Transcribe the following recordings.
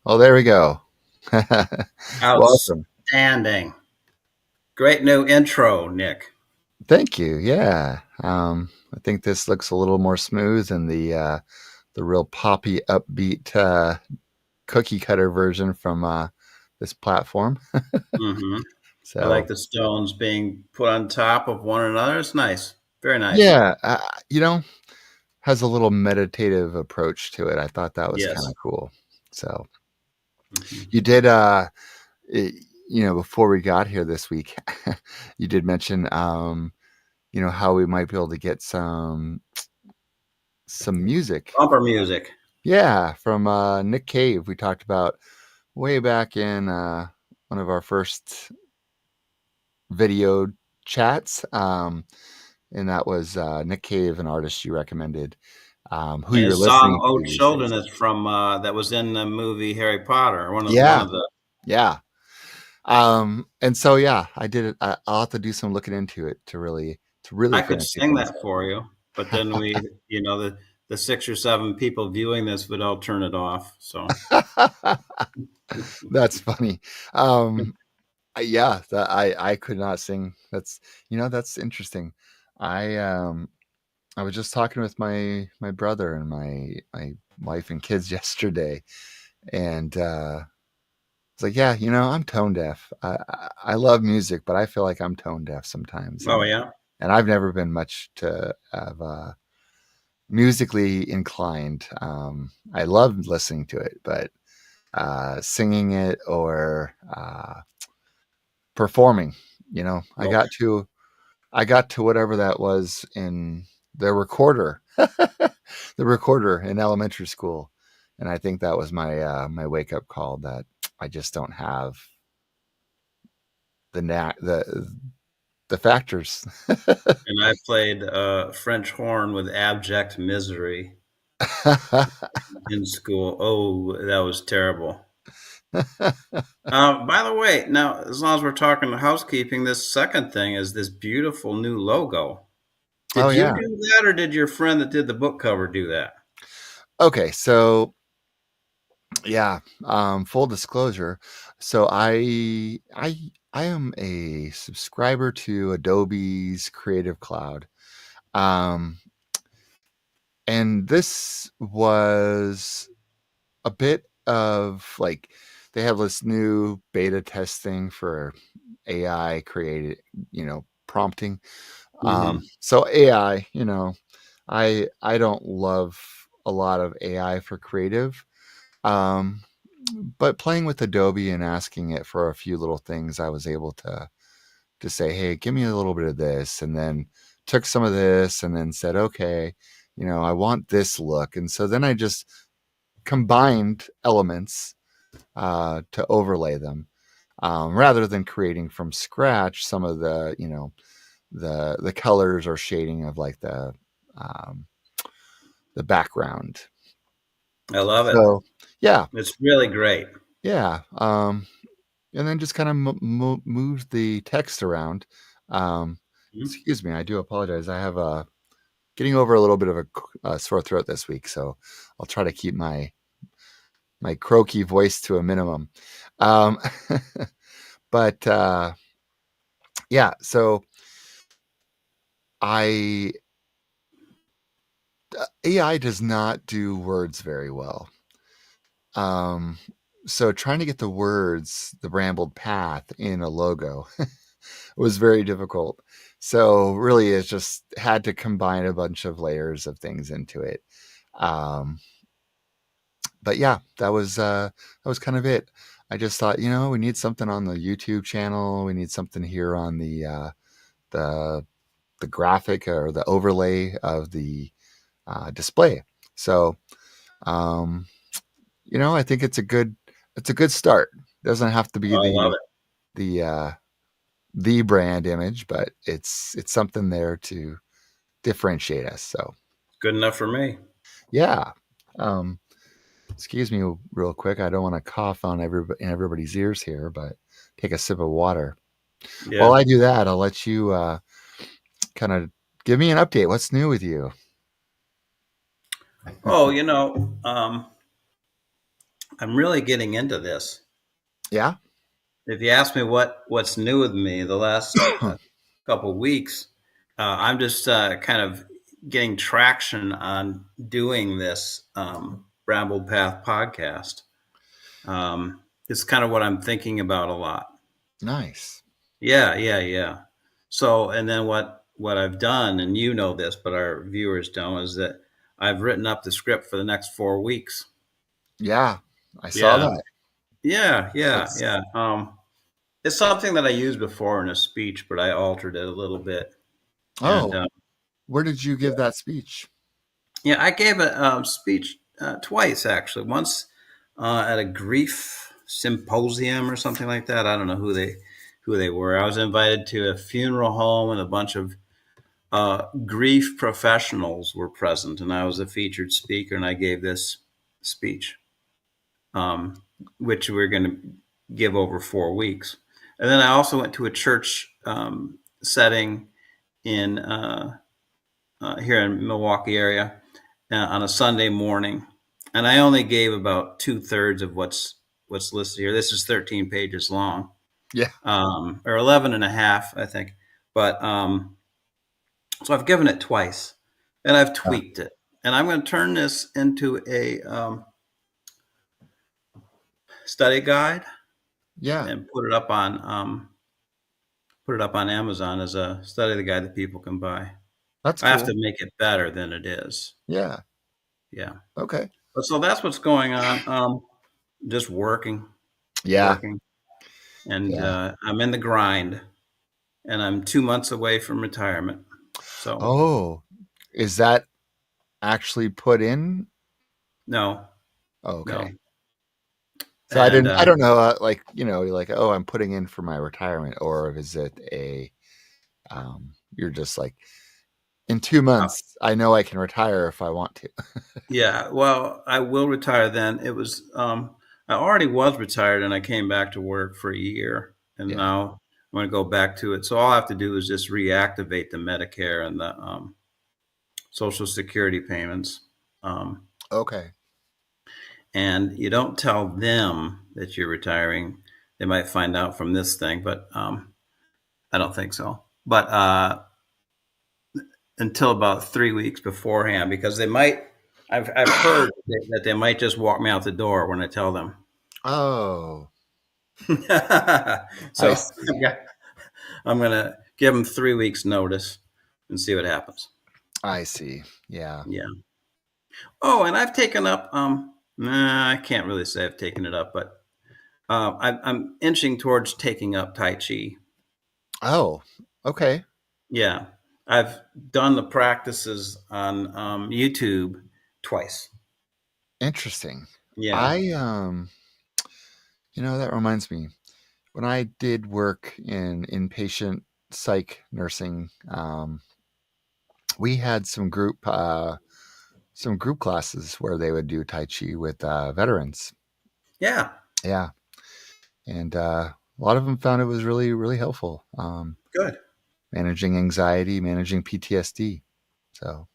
Oh, there we go. Welcome. Outstanding. Great new intro, Nick. Thank you. Yeah. I think this looks a little more smooth than the real poppy, upbeat cookie cutter version from this platform. hmm I like So the stones being put on top of one another. It's nice. Very nice. yeah, you know, has a little meditative approach to it. I thought that was kind Yes. of cool. So hmm you did, it, before we got here this week, you did mention, how we might be able to get some music. Bumper music. Yeah, from Nick Cave. We talked about way back in one of our first video chats. And that was Nick Cave, an artist you recommended, who And you're his song listening to "Ode these Children" days. is from that was in the movie Harry Potter. One Yeah, of the. yeah. And so yeah, I did it. I'll have to do some looking into it to really I could fancy sing things that for you, but then the 6 or 7 people viewing this would all turn it off. So up. That's funny. Um, yeah, I could not sing. That's interesting. I was just talking with my brother and my wife and kids yesterday, and it's like, yeah, I'm tone deaf. I love music, but I feel like I'm tone deaf sometimes, oh and yeah, and I've never been much to of musically inclined. I love listening to it, but singing it or performing, I nope. got to whatever that was in the recorder, the recorder in elementary school, and I think that was my wake up call that I just don't have the the factors. And I played French horn with abject misery in school. Oh, that was terrible. By the way, now as long as we're talking housekeeping, this second thing is this beautiful new logo. Oh Did you yeah. do that, or did your friend that did the book cover do that? Okay, so yeah, full disclosure. So I am a subscriber to Adobe's Creative Cloud. Um, and this was a bit of like they have this new beta testing for AI created, prompting. hmm So AI, I don't love a lot of AI for creative. Um, but playing with Adobe and asking it for a few little things, I was able to say, "Hey, give me a little bit of this," and then took some of this and then said, "Okay, I want this look." And so then I just combined elements to overlay them, rather than creating from scratch some of the colors or shading of like um, the background. I love it. So yeah, It's really great. yeah. And then just kind of move the text around. Um, Mhm. excuse me, I do apologize. I have getting over a little bit of a sore throat this week, so I'll try to keep my croaky voice to a minimum. Um, but yeah, so I AI does not do words very well. Um, so trying to get the words, the rambled path in a logo was very difficult. So really, it's just had to combine a bunch of layers of things into it. Um, but yeah, that was kind of it. I just thought, we need something on the YouTube channel. We need something here on the the graphic or the overlay of the display. So um, I think it's a good start. Doesn't have to be Oh, I love the it. the uh, the brand image, but it's something there to differentiate us. So Good enough for me. yeah. Um, excuse me real quick. I don't want to cough on everybody's ears here, but take a sip of water. While Yeah. I do that, I'll let you kind of give me an update. What's new with you? Oh, I'm really getting into this. Yeah. If you ask me what's new with me the last couple of weeks, I'm just kind of getting traction on doing this Bramble Path podcast. It's kind of what I'm thinking about a lot. Nice. Yeah, yeah, yeah. So, and then what I've done, and you know this, but our viewers don't, is that I've written up the script for the next 4 weeks. Yeah. I saw Yeah, that. yeah, yeah, That's yeah. It's something that I used before in a speech, but I altered it a little bit. And Oh, where did you give that speech? yeah, I gave a speech twice actually. Once at a grief symposium or something like that. I don't know who they were. I was invited to a funeral home, and a bunch of grief professionals were present, and I was a featured speaker, and I gave this speech, um, which we're going to give over 4 weeks. And then I also went to a church setting in here in Milwaukee area on a Sunday morning, and I only gave about 2/3 of what's listed here. This is 13 pages long, Yeah. or 11 and a half, I think. But so I've given it twice, and I've Uh, tweaked it, and I'm going to turn this into a study guide yeah. and put it up on Amazon as a study guide that people can buy. That's I have cool. to make it better than it is. Yeah. Yeah. Okay. But so that's what's going on. Just Yeah. working, and Yeah. I'm in the grind, and I'm 2 months away from retirement. So Oh, is that actually put in? no, Oh, no, okay. So I and didn't. I don't know. Like you're like, oh, I'm putting in for my retirement, or is it a? You're just like in two uh, months. I know I can retire if I want to. yeah. Well, I will retire then. It was I already was retired, and I came back to work for a year, and Yeah. now I'm going to go back to it. So all I have to do is just reactivate the Medicare and the Social Security payments. Um, Okay. and you don't tell them that you're retiring. They might find out from this thing, but I don't think so. But until about 3 weeks beforehand, because they might. I've heard that they might just walk me out the door when I tell them. Oh, I So see. yeah, I'm gonna give them 3 weeks notice and see what happens. I see. Yeah. Yeah. Oh, and I've taken up. Nah, I can't really say I've taken it up, but I'm inching towards taking up Tai Chi. Oh, okay. Yeah, I've done the practices on YouTube twice. Interesting. Yeah, I that reminds me. When I did work in inpatient psych nursing, we had some group classes where they would do Tai Chi with veterans. yeah, Yeah, and a lot of them found it was really really helpful. good. Managing anxiety, managing PTSD. So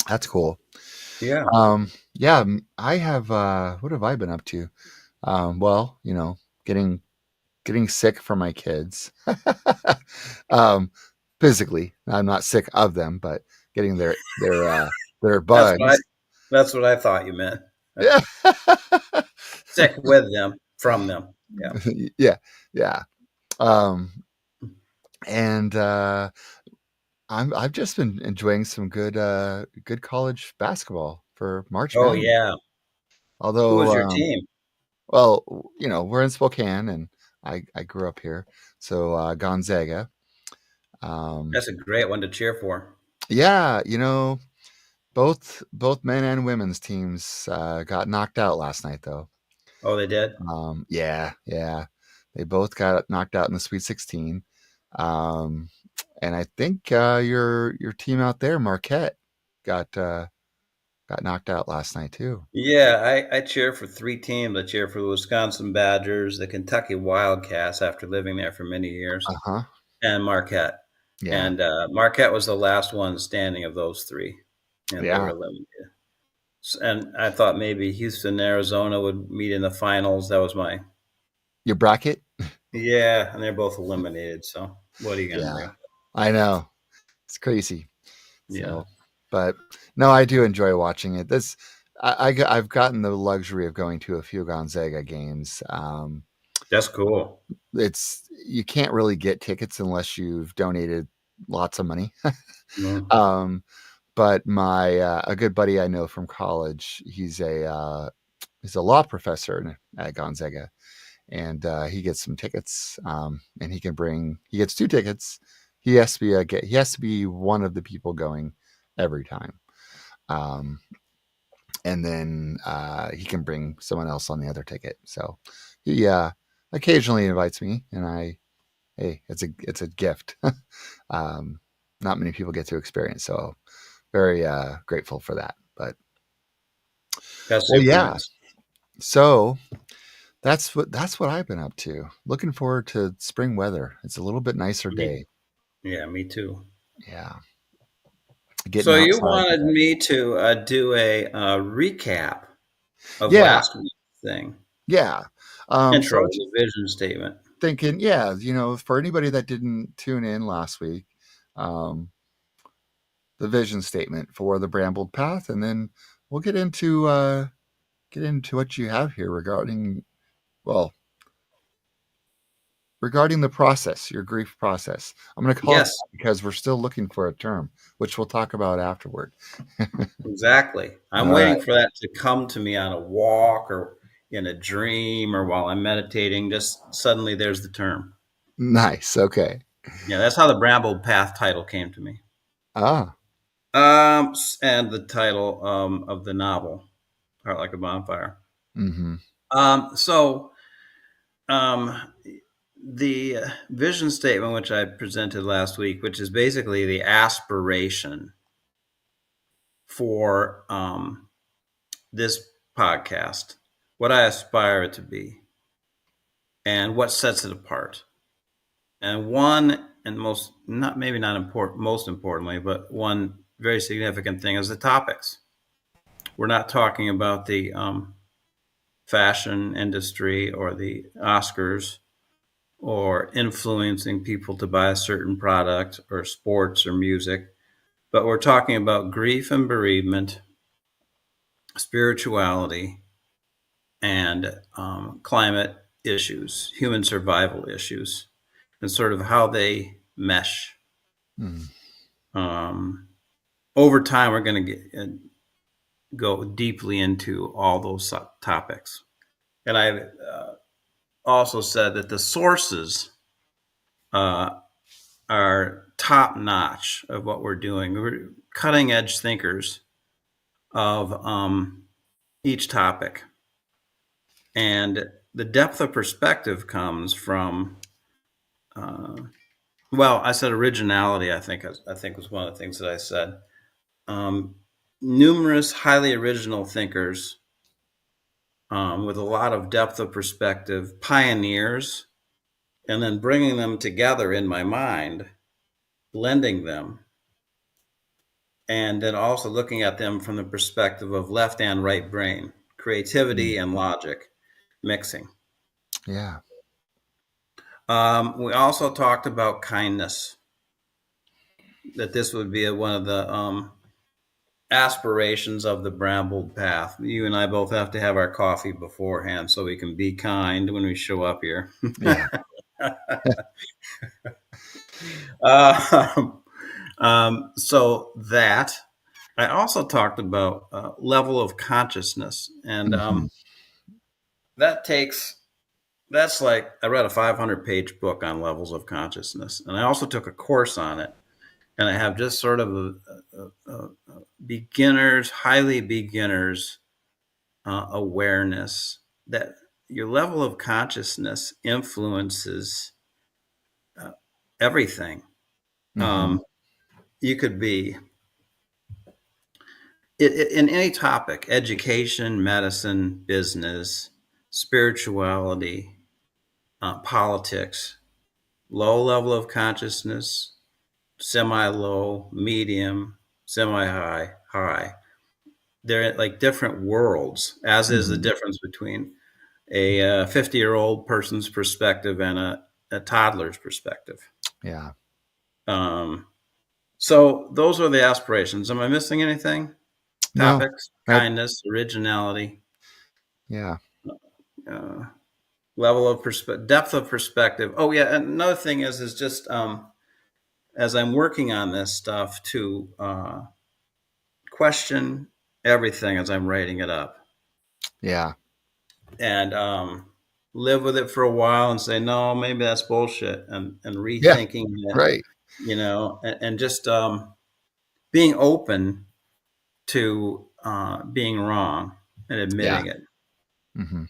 that's cool. Yeah. Yeah, I have. What have I been up to? Well, getting getting sick for my kids. um, physically, I'm not sick of them, but getting their That's what I. bugs. That's what I thought you meant. Yeah, Sick with them, from them. Yeah. yeah, yeah. Um, and I've just been enjoying some good college basketball for March Oh Madness. yeah. Who Although, was your team? well, we're in Spokane, and I grew up here, so Gonzaga. Um, That's a great one to cheer for. yeah, both men and women's teams got knocked out last night, though. Oh, they did. Yeah, yeah, they both got knocked out in the Sweet 16. Um, and I think your team out there, Marquette, got got knocked out last night too. Yeah, I cheer for three teams. I cheer for the Wisconsin Badgers, the Kentucky Wildcats after living there for many years, Uh huh. and Marquette. Yeah, And Marquette was the last one standing of those three, and they were yeah. eliminated. And I thought maybe Houston, Arizona would meet in the finals. That was my Your bracket? yeah, and they're both eliminated. So what are you gonna Yeah, do? I know. It's crazy. Yeah, So, but no, I do enjoy watching it. I've gotten the luxury of going to a few Gonzaga games. that's cool. It's you can't really get tickets unless you've donated lots of money. Mm. um, but my a good buddy I know from college, he's a law professor at Gonzaga, and he gets some tickets, and he gets two tickets. He has to be one of the people going every time, um, and then he can bring someone else on the other ticket. So he occasionally invites me, and I hey, it's a gift. um, Not many people get to experience, so very grateful for that. But That's well, super yeah. nice. So that's what I've been up to. Looking forward to spring weather. It's a little bit nicer Me, day. yeah, me too. Yeah, getting So you outside. wanted me to do a recap of Yeah, last week's thing, yeah. So I intro, was the vision statement. thinking, yeah, for anybody that didn't tune in last week, um, the vision statement for the Brambled Path, and then we'll get into what you have here well, regarding the process, your grief process. I'm going to call it Yes, that because we're still looking for a term, which we'll talk about afterward. exactly. I'm All right. waiting for that to come to me on a walk or in a dream or while I'm meditating. Just suddenly there's the term. Nice. Okay. Yeah, that's how the Bramble Path title came to me. Ah. And the title of the novel, Heart Like a Bonfire. Mm-hmm. So um, the vision statement, which I presented last week, which is basically the aspiration for this podcast, what I aspire it to be, and what sets it apart. And one, and most not maybe not important, most importantly, but one very significant thing is the topics. We're not talking about the fashion industry or the Oscars or influencing people to buy a certain product or sports or music, but we're talking about grief and bereavement, spirituality, and climate issues, human survival issues, and sort of how they mesh. Mm. Um, Over time, we're going to go deeply into all those topics. And I also said that the sources uh, are top notch of what we're doing. We're cutting edge thinkers of each topic. And the depth of perspective comes from, uh, well, I said originality, I think was one of the things that I said. Um, Numerous highly original thinkers with a lot of depth of perspective, pioneers, and then bringing them together in my mind, blending them, and then also looking at them from the perspective of left and right brain, creativity Mm. and logic mixing. Yeah. We also talked about kindness, that this would be one of the aspirations of the brambled path. You and I both have to have our coffee beforehand so we can be kind when we show up here. Yeah. uh, so that I also talked about level of consciousness, and Mm-hmm. that takes that's like I read a 500-page book on levels of consciousness, and I also took a course on it, and I have just sort of a beginners, highly beginners awareness that your level of consciousness influences uh, everything. Mm-hmm. Um, you could be in any topic: education, medicine, business, spirituality, politics. Low level of consciousness, semi low, medium, semi high, high. they're like different worlds, as is the Hmm. difference between a 50-year-old person's perspective and a toddler's perspective. Yeah. Um, so those are the aspirations. Am I missing anything? No, Topics: that, kindness, originality, yeah. uh, level of depth of perspective. Oh yeah, and another thing is just as I'm working on this stuff to question everything as I'm writing it up, Yeah. and live with it for a while and say no, maybe that's bullshit, and Yeah. rethinking it, Right. and just being open to being wrong and Yeah. admitting it, Hmm.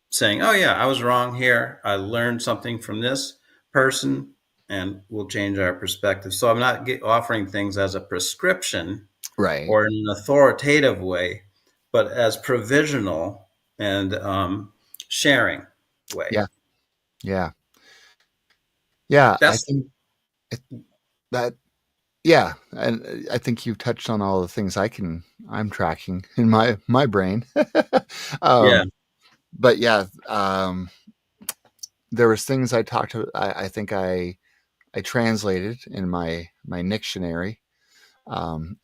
saying, "Oh yeah, I was wrong here. I learned something from this person, and we'll change our perspective." So I'm not offering things as a prescription Right. or in an authoritative way, but as provisional and sharing way. Yeah. Yeah. Yeah. I That's think it, that, yeah. And I think you've touched on all the things I'm tracking in my brain. yeah, um, but yeah, there was things I talked to, I think I translated in my dictionary. Um,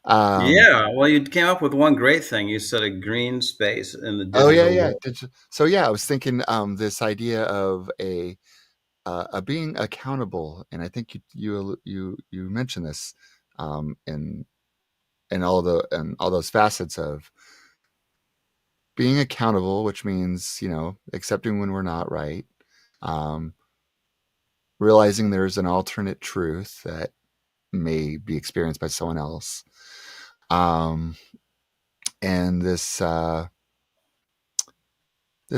um, yeah. Well, you came up with one great thing. You said a green space in the oh yeah, digital yeah. world. So yeah, I was thinking this idea of a being accountable, and I think you mentioned this in in all those facets of being accountable, which means accepting when we're not right, um, realizing there's an alternate truth that may be experienced by someone else, um, and this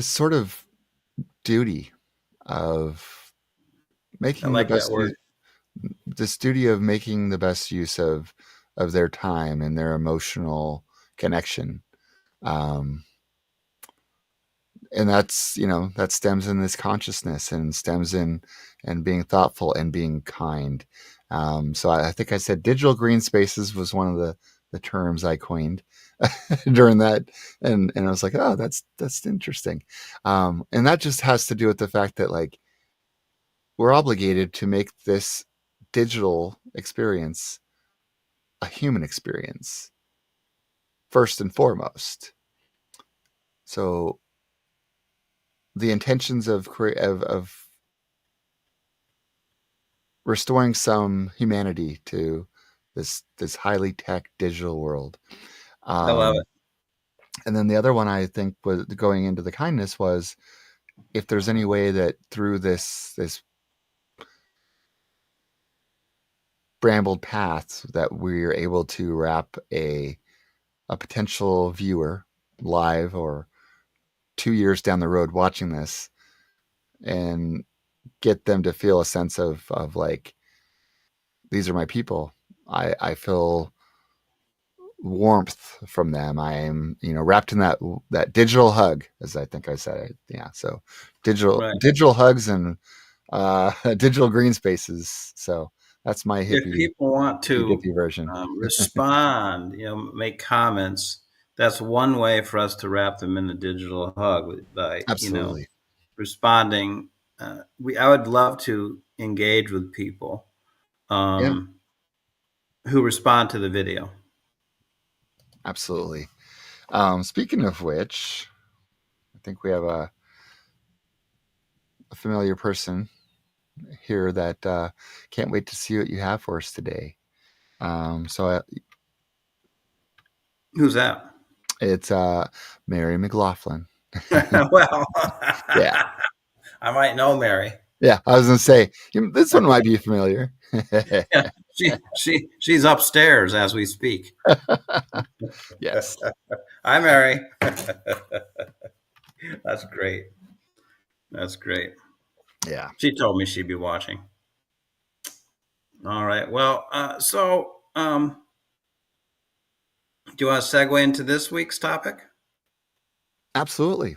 sort of duty of I making the like that best use word. this duty of making the best use of their time and their emotional connection, um, and that's that stems in this consciousness and stems in and being thoughtful and being kind. So I think I said digital green spaces was one of the terms I coined during that, and I was like, oh, that's interesting, and that just has to do with the fact that like we're obligated to make this digital experience a human experience first and foremost. So the intentions of restoring some humanity to this highly tech digital world. I love Um, it. and then the other one I think was going into the kindness was if there's any way that through this brambled path that we're able to wrap a potential viewer live or 2 years down the road watching this and get them to feel a sense of like these are my people. I feel warmth from them. I'm wrapped in that digital hug, as I think I said it. Yeah. So Right. digital hugs and digital green spaces. So that's my If people want hippy to dippy version. respond, make comments, that's one way for us to wrap them in a digital hug by, Absolutely. responding. I would love to engage with people Yeah. who respond to the video. Absolutely. Speaking of which, I think we have a familiar person here that can't wait to see what you have for us today. So Who's that? it's Mary McLaughlin. Well, Yeah. I might know Mary. Yeah. I was going to say, this one might be familiar. Yeah, she's upstairs as we speak. Yes. Hi, Mary. That's great. That's great. Yeah. She told me she'd be watching. All right. Well, do you want to segue into this week's topic? Absolutely.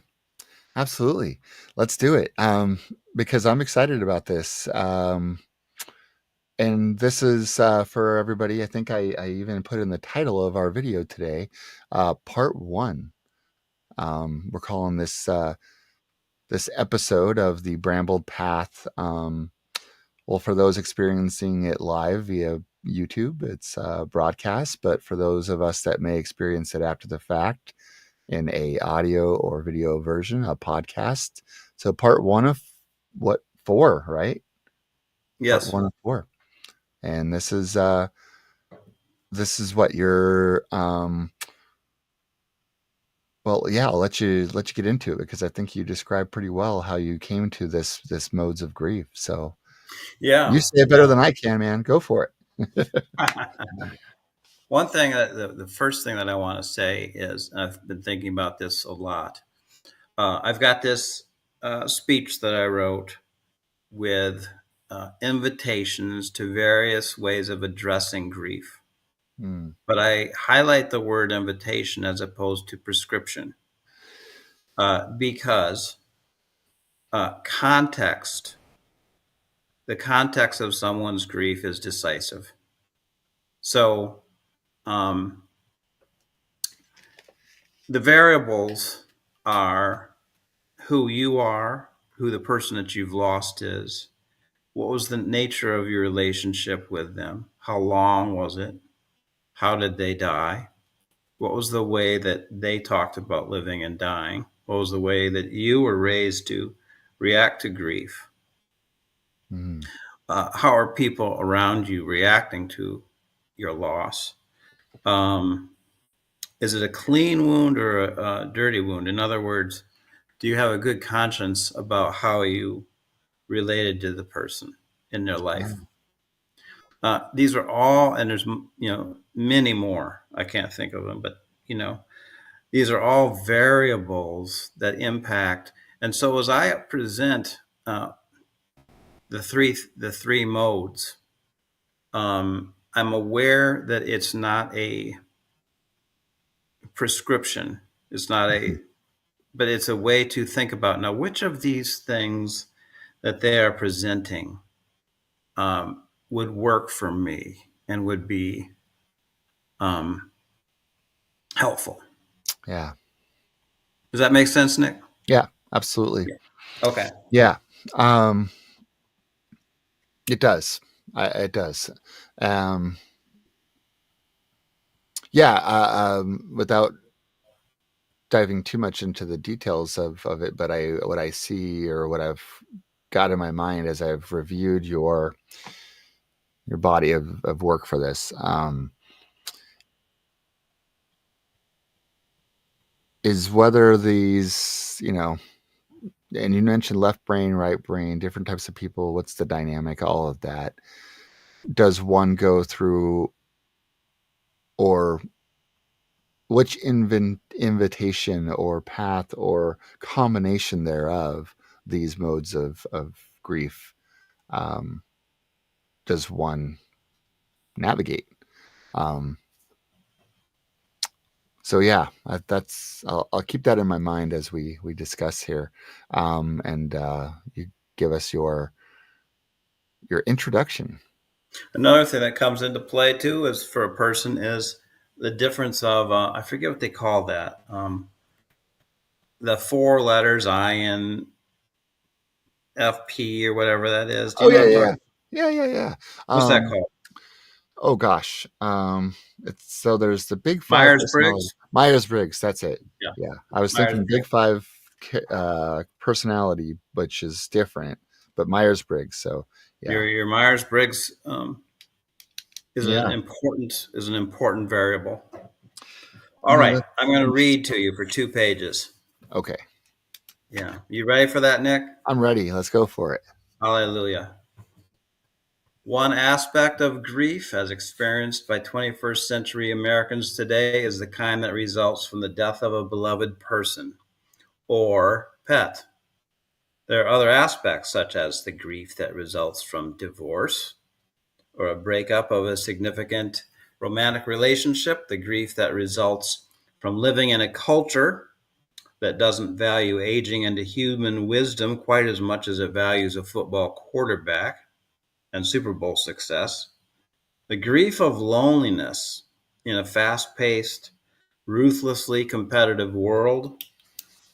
Absolutely. Let's do it. Because I'm excited about this. And this is for everybody. I think I even put in the title of our video today, part one. We're calling this episode of the Brambled Path. Well, for those experiencing it live via YouTube, it's broadcast. But for those of us that may experience it after the fact in a audio or video version, a podcast. So part one of what, four, right? Part Yes. one of four. And this is what you're well, yeah, I'll let you get into it because I think you described pretty well how you came to this modes of grief. So you Yeah. say it better Yeah. than I can, man. Go for it. One thing that the first thing that I want to say is I've been thinking about this a lot. I've got this speech that I wrote with invitations to various ways of addressing grief. Hmm. But I highlight the word invitation as opposed to prescription because context, the context of someone's grief is decisive. So um, the variables are who you are, who the person that you've lost is, what was the nature of your relationship with them, how long was it, how did they die, what was the way that they talked about living and dying, what was the way that you were raised to react to grief, Hmm. how are people around you reacting to your loss. Um, is it a clean wound or a dirty wound? In other words, do you have a good conscience about how you related to the person in their Yeah. life? These are all, and there's many more. I can't think of them, but you know these are all variables that impact. And so as I present the three modes, I'm aware that it's not a prescription. It's not a, but it's a way to think about now which of these things that they are presenting would work for me and would be um, helpful. Yeah. Does that make sense, Nick? Yeah. Absolutely. Yeah. Okay. Yeah. Um, it does. It does. Um, yeah. Without diving too much into the details of it, but I what I see or what I've got in my mind as I've reviewed your body of work for this is whether these, and you mentioned left brain, right brain, different types of people. What's the dynamic? All of that. Does one go through, or which invitation or path or combination thereof these modes of grief um, does one navigate? Um, so yeah, that's I'll keep that in my mind as we discuss here, and you give us your introduction. Another thing that comes into play too is for a person is the difference of I forget what they call that. The four letters INFP or whatever that is. Do Oh you know yeah, what I'm yeah, talking? yeah, yeah, yeah. What's that Um, called? oh gosh, it's so there's the big five Myers personality. Briggs. Myers Briggs. That's it. Yeah, Yeah, I was Myers thinking big Briggs. five personality, which is different, but Myers Briggs. So yeah, Your Myers Briggs yeah. is an important variable. All No, right, that's I'm going to read interesting. to you for 2 pages. Okay, Yeah, you ready for that, Nick? I'm ready. Let's go for it. Hallelujah. One aspect of grief, as experienced by 21st century Americans today, is the kind that results from the death of a beloved person or pet. There are other aspects, such as the grief that results from divorce or a breakup of a significant romantic relationship, the grief that results from living in a culture that doesn't value aging into human wisdom quite as much as it values a football quarterback, and Super Bowl success. The grief of loneliness in a fast-paced, ruthlessly competitive world,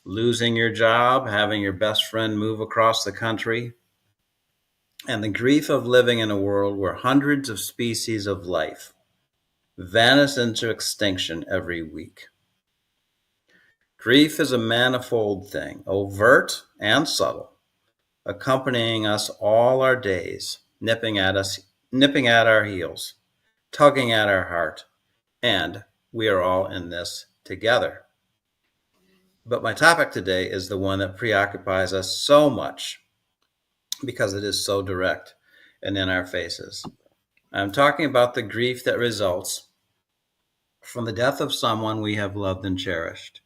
losing your job, having your best friend move across the country, and the grief of living in a world where hundreds of species of life vanish into extinction every week. Grief is a manifold thing, overt and subtle, accompanying us all our days, nipping at our heels, tugging at our heart, and we are all in this together. But my topic today is the one that preoccupies us so much because it is so direct and in our faces. I'm talking about the grief that results from the death of someone we have loved and cherished.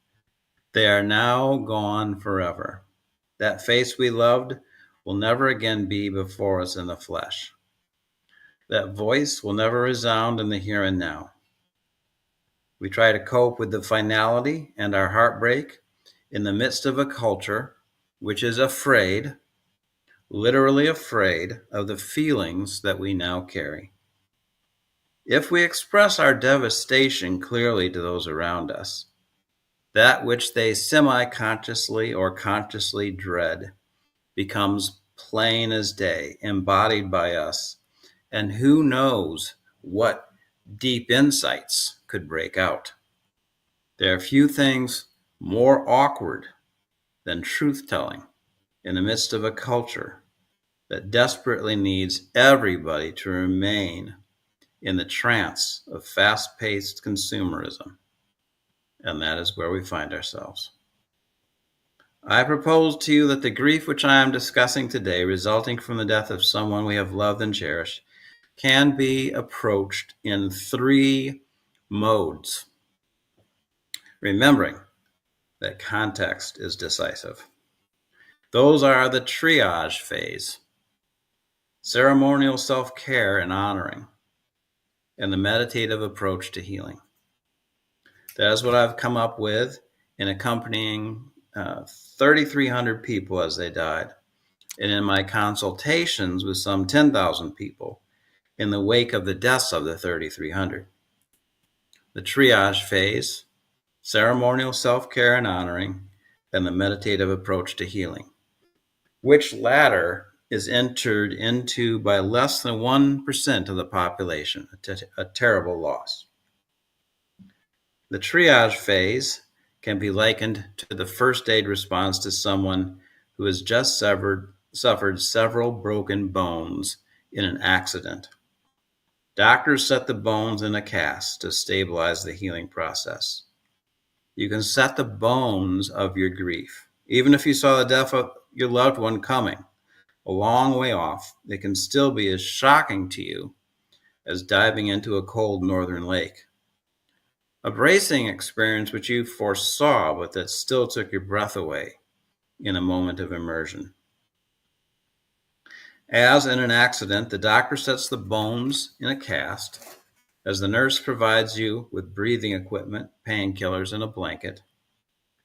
They are now gone forever. That face we loved will never again be before us in the flesh. That voice will never resound in the here and now. We try to cope with the finality and our heartbreak in the midst of a culture which is afraid, literally afraid, of the feelings that we now carry. If we express our devastation clearly to those around us, that which they semi-consciously or consciously dread becomes plain as day, embodied by us, and who knows what deep insights could break out. There are few things more awkward than truth-telling in the midst of a culture that desperately needs everybody to remain in the trance of fast-paced consumerism. And that is where we find ourselves. I propose to you that the grief which I am discussing today, resulting from the death of someone we have loved and cherished, can be approached in three modes, remembering that context is decisive. Those are the triage phase, ceremonial self-care and honoring, and the meditative approach to healing. That is what I've come up with in accompanying 3,300 people as they died, and in my consultations with some 10,000 people in the wake of the deaths of the 3,300. The triage phase, ceremonial self-care and honoring, and the meditative approach to healing, which latter is entered into by less than 1% of the population, a terrible loss. The triage phase can be likened to the first aid response to someone who has just suffered several broken bones in an accident. Doctors set the bones in a cast to stabilize the healing process. You can set the bones of your grief. Even if you saw the death of your loved one coming a long way off, it can still be as shocking to you as diving into a cold northern lake. A bracing experience which you foresaw, but that still took your breath away in a moment of immersion. As in an accident, the doctor sets the bones in a cast, as the nurse provides you with breathing equipment, painkillers, and a blanket,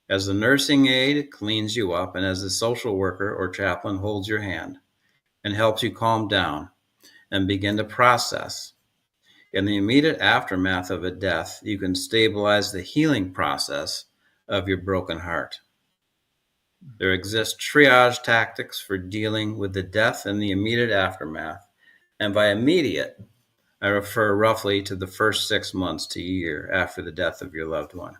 as the nursing aide cleans you up, and as the social worker or chaplain holds your hand and helps you calm down and begin to process. In the immediate aftermath of a death, you can stabilize the healing process of your broken heart. There exist triage tactics for dealing with the death and the immediate aftermath, and by immediate, I refer roughly to the first 6 months to a year after the death of your loved one.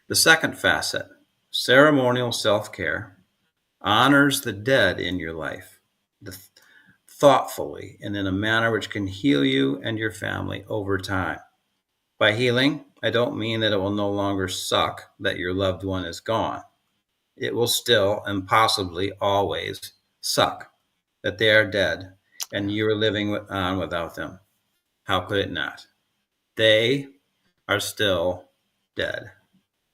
The second facet, ceremonial self-care, honors the dead in your life thoughtfully and in a manner which can heal you and your family over time. By healing, I don't mean that it will no longer suck that your loved one is gone. It will still and possibly always suck that they are dead and you are living on without them. How could it not? They are still dead,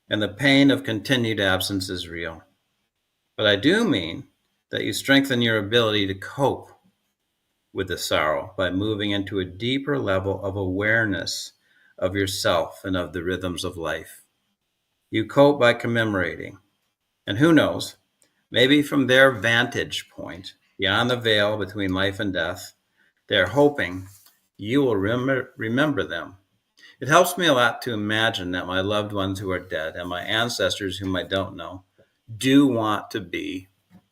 and the pain of continued absence is real. But I do mean that you strengthen your ability to cope with the sorrow by moving into a deeper level of awareness of yourself and of the rhythms of life. You cope by commemorating, and who knows, maybe from their vantage point, beyond the veil between life and death. They're hoping you will remember them. It helps me a lot to imagine that my loved ones who are dead and my ancestors whom I don't know do want to be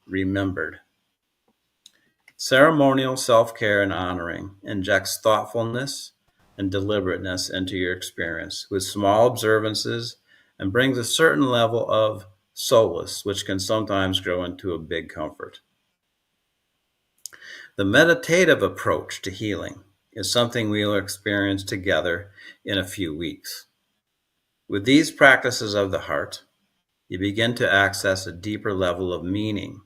remembered. Ceremonial self-care and honoring injects thoughtfulness and deliberateness into your experience with small observances and brings a certain level of solace, which can sometimes grow into a big comfort. The meditative approach to healing is something we'll experience together in a few weeks. With these practices of the heart, you begin to access a deeper level of meaning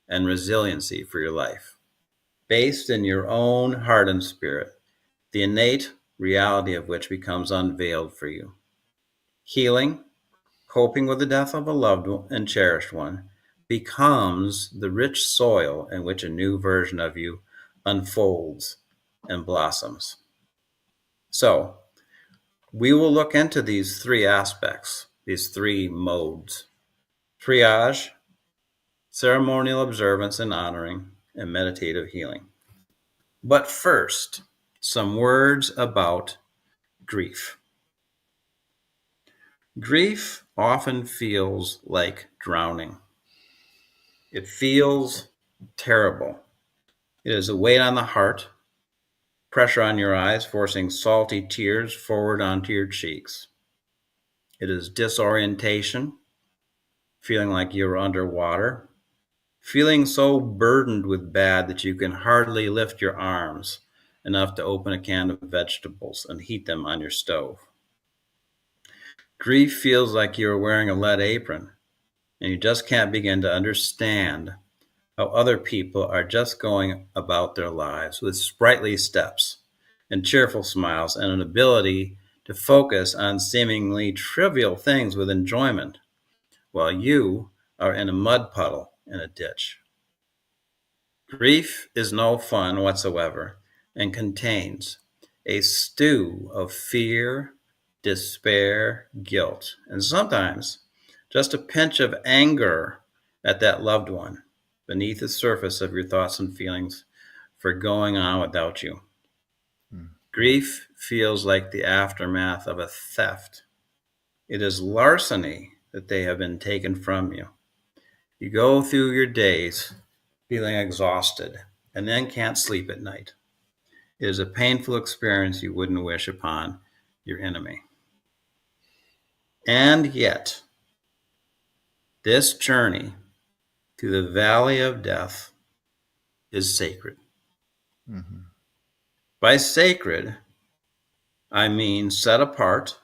and resiliency for your life, based in your own heart and spirit, the innate reality of which becomes unveiled for you. Healing, coping with the death of a loved one and cherished one, becomes the rich soil in which a new version of you unfolds and blossoms. So, we will look into these three aspects, these three modes: triage, ceremonial observance and honoring, and meditative healing. But first, some words about grief. Grief often feels like drowning. It feels terrible. It is a weight on the heart, pressure on your eyes, forcing salty tears forward onto your cheeks. It is disorientation, feeling like you're underwater, feeling so burdened with bad that you can hardly lift your arms enough to open a can of vegetables and heat them on your stove. Grief feels like you're wearing a lead apron and you just can't begin to understand how other people are just going about their lives with sprightly steps and cheerful smiles and an ability to focus on seemingly trivial things with enjoyment while you are in a mud puddle in a ditch. Grief is no fun whatsoever and contains a stew of fear, despair, guilt, and sometimes just a pinch of anger at that loved one beneath the surface of your thoughts and feelings for going on without you. Mm. Grief feels like the aftermath of a theft. It is larceny that they have been taken from you. You go through your days feeling exhausted and then can't sleep at night. It is a painful experience you wouldn't wish upon your enemy. And yet, this journey through the valley of death is sacred. Mm-hmm. By sacred, I mean set apart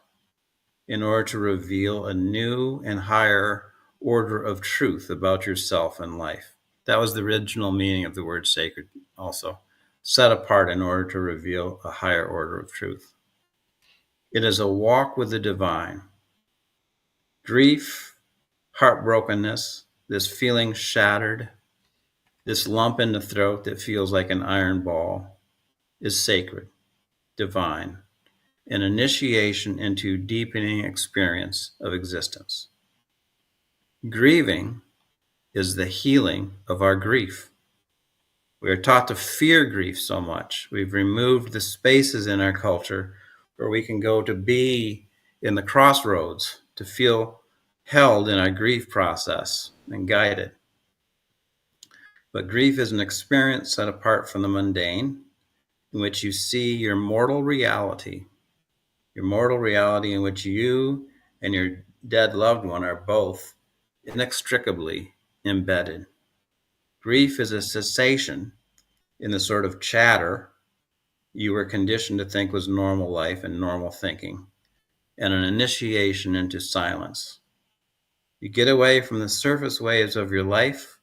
in order to reveal a new and higher order of truth about yourself and life. That was the original meaning of the word sacred, also. Set apart in order to reveal a higher order of truth. It is a walk with the divine. Grief, heartbrokenness, this feeling shattered, this lump in the throat that feels like an iron ball, is sacred, divine, an initiation into deepening experience of existence. Grieving is the healing of our grief. We are taught to fear grief so much. We've removed the spaces in our culture where we can go to be in the crossroads, to feel held in our grief process and guided. But grief is an experience set apart from the mundane, in which you see your mortal reality in which you and your dead loved one are both inextricably embedded. Grief is a cessation in the sort of chatter you were conditioned to think was normal life and normal thinking, and an initiation into silence. You get away from the surface waves of your life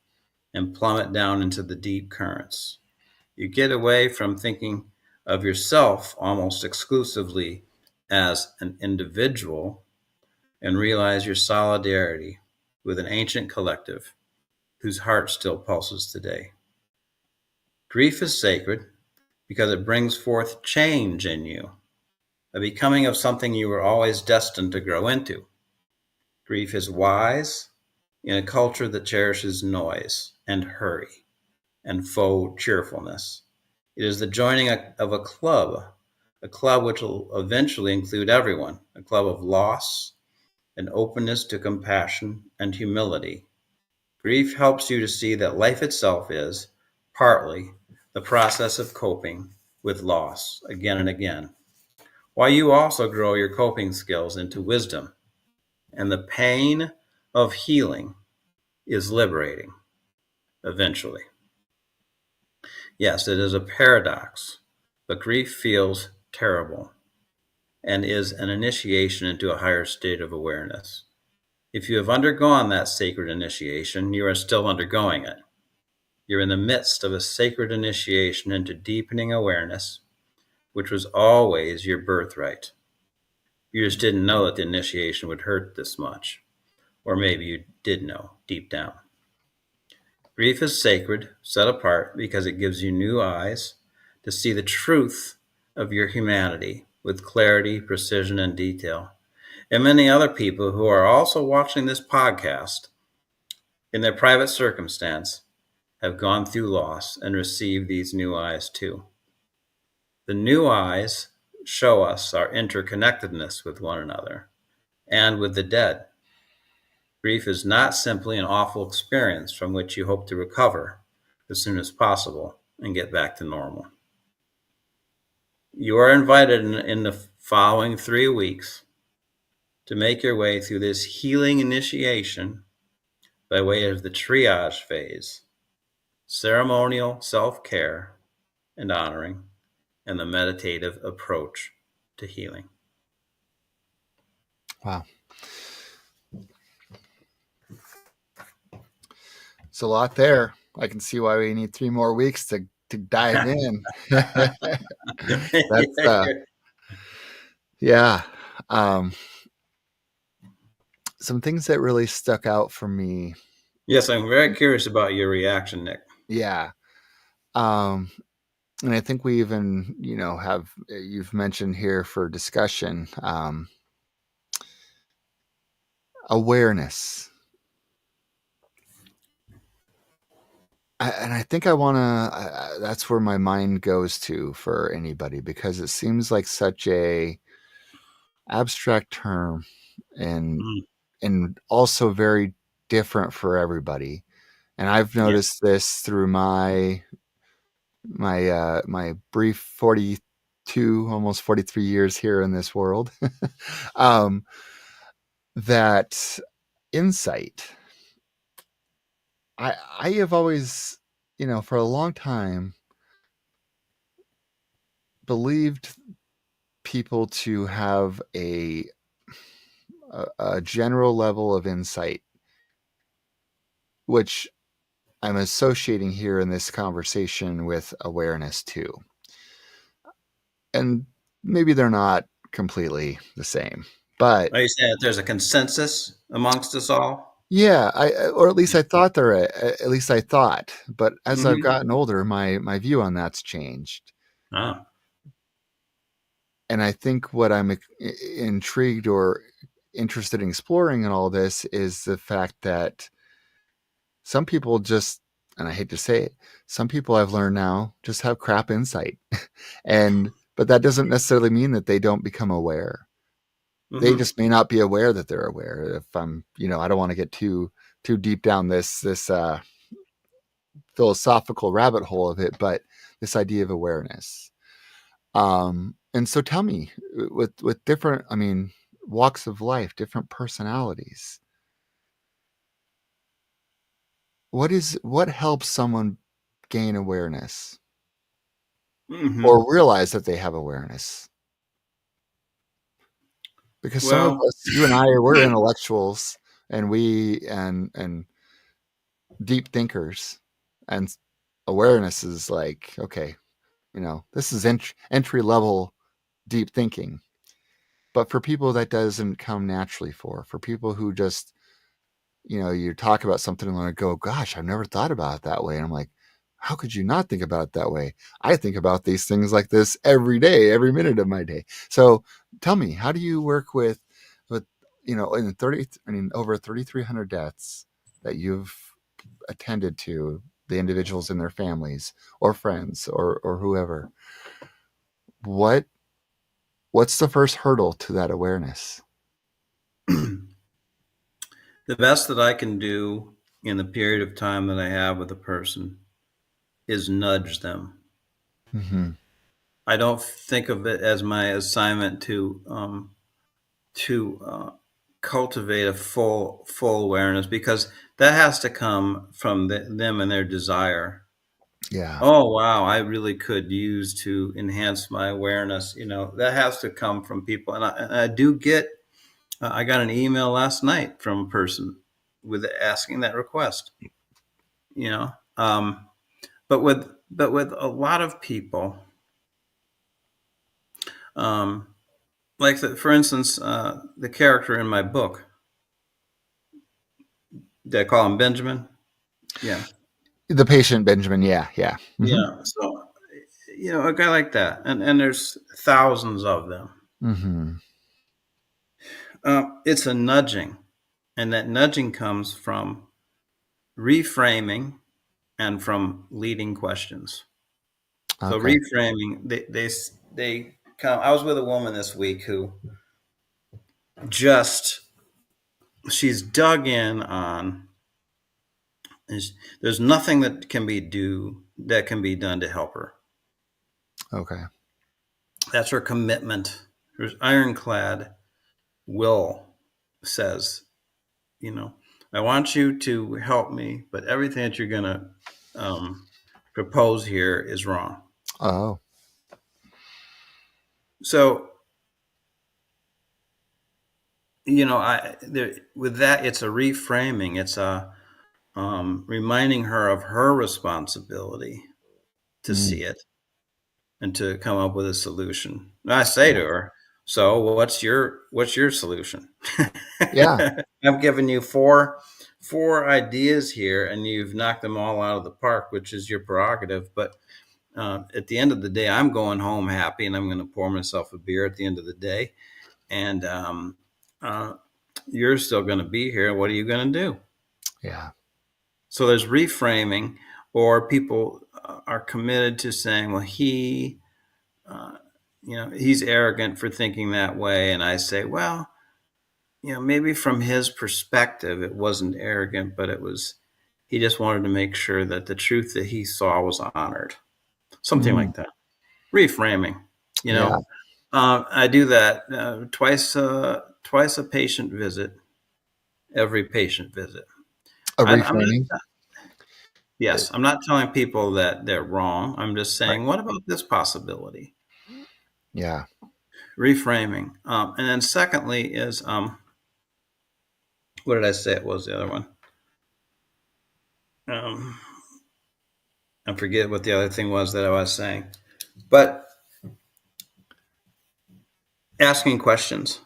and plummet down into the deep currents. You get away from thinking of yourself almost exclusively as an individual and realize your solidarity with an ancient collective whose heart still pulses today. Grief is sacred because it brings forth change in you, a becoming of something you were always destined to grow into. Grief is wise in a culture that cherishes noise and hurry. and faux cheerfulness. It is the joining of a club which will eventually include everyone, a club of loss and openness to compassion and humility. Grief helps you to see that life itself is, partly, the process of coping with loss again and again, while you also grow your coping skills into wisdom. And the pain of healing is liberating, eventually. Yes, it is a paradox, but grief feels terrible and is an initiation into a higher state of awareness. If you have undergone that sacred initiation, you are still undergoing it. You're in the midst of a sacred initiation into deepening awareness, which was always your birthright. You just didn't know that the initiation would hurt this much. Or maybe you did know deep down. Grief is sacred, set apart, because it gives you new eyes to see the truth of your humanity with clarity, precision, and detail. And many other people who are also watching this podcast in their private circumstance have gone through loss and received these new eyes too. The new eyes show us our interconnectedness with one another and with the dead. Grief is not simply an awful experience from which you hope to recover as soon as possible and get back to normal. You are invited in the following 3 weeks to make your way through this healing initiation by way of the triage phase, ceremonial self-care and honoring, and the meditative approach to healing. Wow. It's a lot there. I can see why we need 3 more weeks to dive in. That's yeah. Um, some things that really stuck out for me. Yes, I'm very curious about your reaction, Nick. Yeah. Um, and I think we even, have you've mentioned here for discussion, awareness. And I think I want to, that's where my mind goes to for anybody, because it seems like such a abstract term, and Mm, also very different for everybody. And I've yeah. noticed this through my brief 42, almost 43 years here in this world. um, that insight, I have always, for a long time, believed people to have a general level of insight, which I'm associating here in this conversation with awareness too. And maybe they're not completely the same, but Are you saying that there's a consensus amongst us all? yeah, or at least Yeah. I thought at least I thought, but as I've Mm-hmm. gotten older, my view on that's changed. Ah. And I think what I'm intrigued or interested in exploring in all this is the fact that some people just, and I hate to say it, some people I've learned now just have crap insight. But that doesn't necessarily mean that they don't become aware. They Mm-hmm. just may not be aware that they're aware. If I'm, I don't want to get too deep down this philosophical rabbit hole of it, but this idea of awareness. And so tell me, with different, walks of life, different personalities, what helps someone gain awareness Mm-hmm. or realize that they have awareness? Because some of Well, us, you and I, we're intellectuals, and and deep thinkers, and awareness is like, okay, this is entry level deep thinking. But for people that doesn't come naturally, for people who just, you talk about something and they go, gosh, I've never thought about it that way. And I'm like, how could you not think about it that way? I think about these things like this every day, every minute of my day. So tell me, how do you work with, over 3,300 deaths that you've attended to, the individuals and their families or friends or whoever. What what's the first hurdle to that awareness? The best that I can do in the period of time that I have with a person is nudge them. Mm-hmm. I don't think of it as my assignment to cultivate a full awareness, because that has to come from them and their desire. Yeah. Oh wow, I really could use to enhance my awareness. That has to come from people, and I do get. I got an email last night from a person with asking that request. You know, um, but with a lot of people, um, for instance, the character in my book. Did I call him Benjamin? Yeah, The patient Benjamin, yeah, yeah. Mm-hmm. yeah. So a guy like that, and there's thousands of them. Mm-hmm. It's a nudging, and that nudging comes from reframing and from leading questions. So Okay. reframing, they come. I was with a woman this week who just she's dug in on. There's nothing that can be done to help her. Okay. That's her commitment. Her ironclad will says, you know, I want you to help me, but everything that you're going to propose here is wrong. Oh. So, with that, it's a reframing. It's a reminding her of her responsibility to Mm. see it and to come up with a solution. And I say to Yeah. her, "So, what's your solution?" Yeah. I've given you four ideas here, and you've knocked them all out of the park, which is your prerogative. But at the end of the day, I'm going home happy, and I'm going to pour myself a beer at the end of the day. And uh, you're still going to be here. What are you going to do? Yeah. So there's reframing, or people are committed to saying, well, uh, he's arrogant for thinking that way. And I say, well, maybe from his perspective, it wasn't arrogant, but he just wanted to make sure that the truth that he saw was honored. Something Mm. like that. Reframing, you Yeah. know. I do that twice a patient visit, every patient visit. A I'm not. reframing. Uh, Yes, I'm not telling people that they're wrong. I'm just Right. saying, what about this possibility? Yeah. Reframing, and then secondly is what did I say? It was the other one. Um, I forget what the other thing was that I was saying, but asking questions.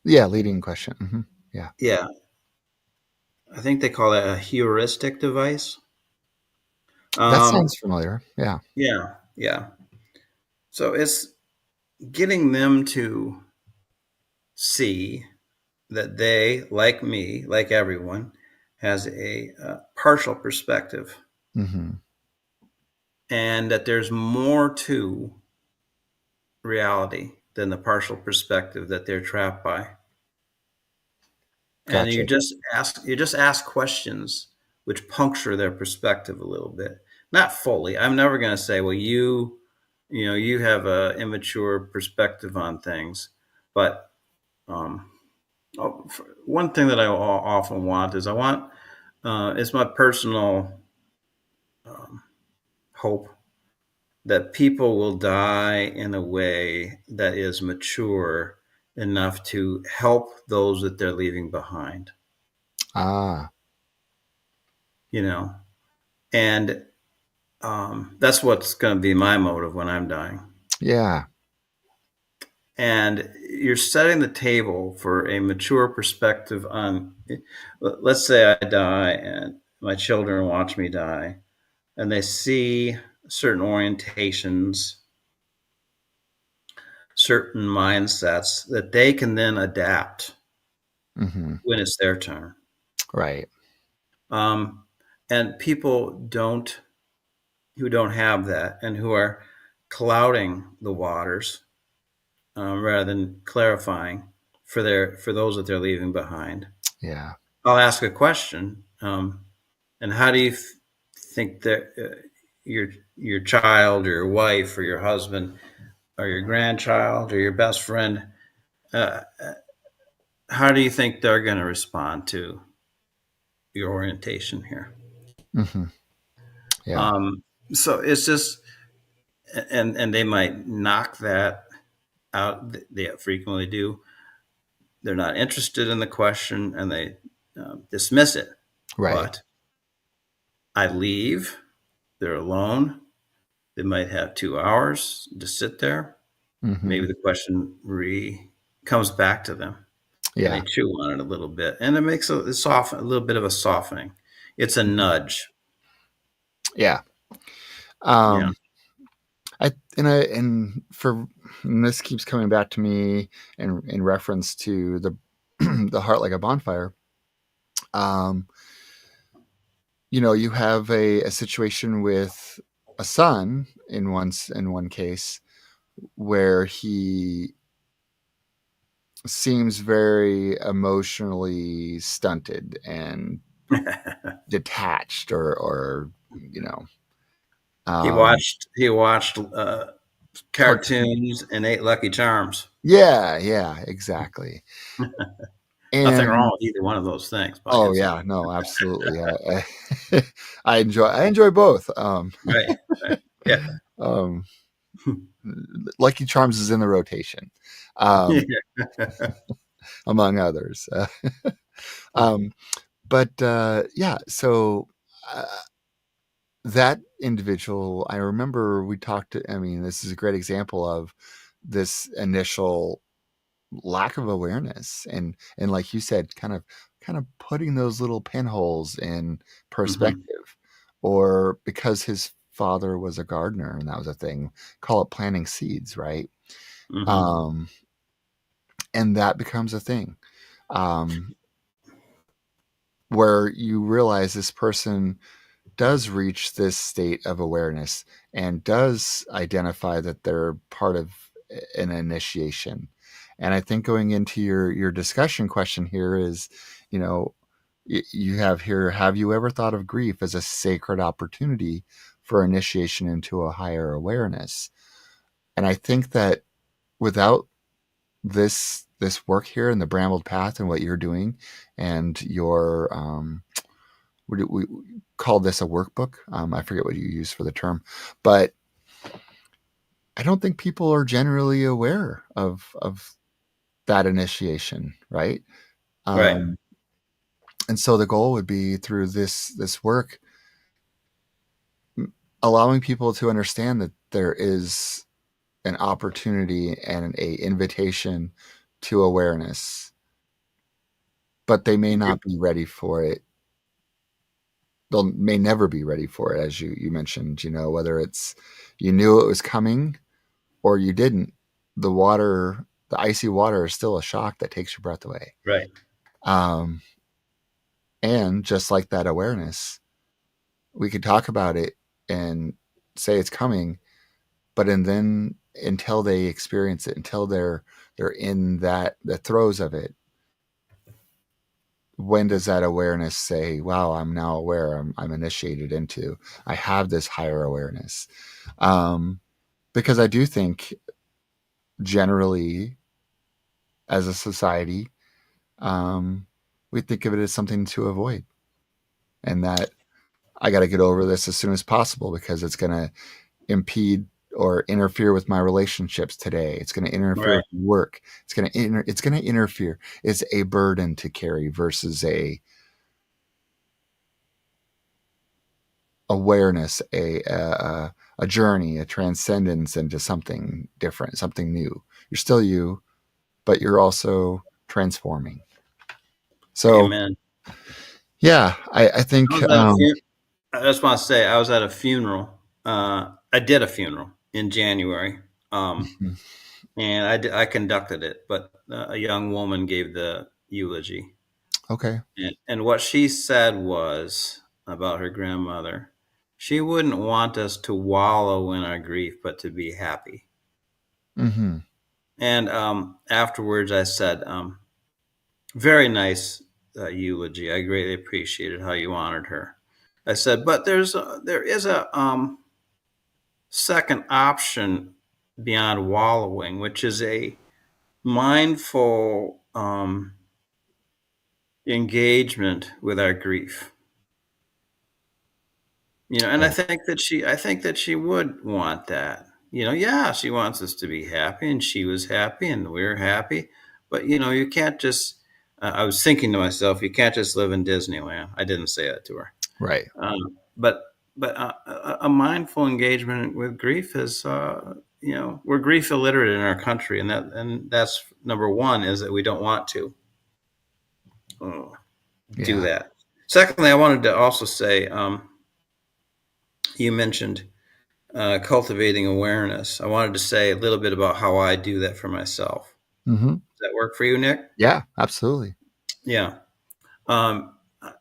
Yeah. Leading question. Hmm. Yeah. Yeah, I think they call that a heuristic device. That Um, sounds familiar. Yeah. yeah, yeah. So it's getting them to see that they, like me, like everyone, has a partial perspective, Hmm. and that there's more to reality than the partial perspective that they're trapped by. And Gotcha. you just ask questions which puncture their perspective a little bit, not fully. I'm never going to say, well, you have a immature perspective on things, but um, one thing that I often want is it's my personal um, hope that people will die in a way that is mature enough to help those that they're leaving behind, Ah. you know, and that's what's going to be my motive when I'm dying. Yeah. And you're setting the table for a mature perspective on, let's say I die and my children watch me die, and they see certain orientations, certain mindsets that they can then adapt Hmm. when it's their turn. Right. Um, and people don't who don't have that and who are clouding the waters rather than clarifying for those that they're leaving behind. Yeah. I'll ask a question, and how do you think that your child or your wife or your husband or your grandchild or your best friend, uh, how do you think they're going to respond to your orientation here? Hmm. Yeah. Um, so it's just, and they might knock that out. They frequently do. They're not interested in the question and they dismiss it. Right. But I leave, they're alone. They might have 2 hours to sit there. Maybe Hmm. the question comes back to them and they Yeah. chew on it a little bit. And it makes a little bit of a softening. It's a Mhm. nudge. Yeah. Yeah. Um, and for and this keeps coming back to me in reference to the the heart like a bonfire. Um, you have a situation with a son in one case where he seems very emotionally stunted and detached or you know he watched cartoon. cartoons and ate Lucky Charms. Yeah, exactly. Nothing wrong And with either one of those things by oh his. yeah, no, absolutely. I enjoy both. Right. Right. Yeah. Um, Lucky Charms is in the rotation, um, among others. Um, but yeah, so uh, that individual, I remember we talked. I mean, this is a great example of this initial lack of awareness, and like you said, kind of putting those little pinholes in Hmm. perspective, or because his father was a gardener and that was a thing, call it planting seeds, right? Hmm. um and that becomes a thing, um where you realize this person does reach this state of awareness and does identify that they're part of an initiation. And I think going into your discussion question here is, you know, you have here, have you ever thought of grief as a sacred opportunity for initiation into a higher awareness? And I think that without this work here in the brambled path and what you're doing and your we call this a workbook. I forget what you use for the term, but I don't think people are generally aware of that initiation, right? Right. Um, and so the goal would be through this work, allowing people to understand that there is an opportunity and a invitation to awareness, but they may not be ready for it. They may never be ready for it, as you mentioned. Whether it's you knew it was coming or you didn't, the icy water is still a shock that takes your breath away. Right. Um, and just like that awareness, we could talk about it and say it's coming, but and then until they experience it, until they're in the throes of it, when does that awareness say, "Wow, I'm now aware. I'm initiated into. I have this higher awareness." Um, because I do think generally, as a society, um, we think of it as something to avoid, and that I got to get over this as soon as possible because it's going to impede or interfere with my relationships today. It's going to interfere Right. with work. It's going to interfere. It's a burden to carry versus a awareness, a journey, a transcendence into something different, something new. You're still you, but you're also transforming. So Amen. yeah, I I think was at a I just want to say I was at a funeral. I did a funeral in January, and I conducted it, but a young woman gave the eulogy, okay. and what she said was, about her grandmother. She wouldn't want us to wallow in our grief, but to be happy. Mm-hmm. And afterwards, I said, very nice eulogy. I greatly appreciated how you honored her. I said, but there is a second option beyond wallowing, which is a mindful engagement with our grief. And Yeah. I think that she would want that. Yeah, she wants us to be happy, and she was happy, and we're happy. But you can't just. I was thinking to myself, you can't just live in Disneyland. I didn't say that to her. Right. But a mindful engagement with grief is, we're grief illiterate in our country, and that's number one, is that we don't want to uh, do Yeah. that. Secondly, I wanted to also say, you mentioned cultivating awareness. I wanted to say a little bit about how I do that for myself. Mm-hmm. Does that work for you, Nick? Yeah, absolutely. Yeah. Um,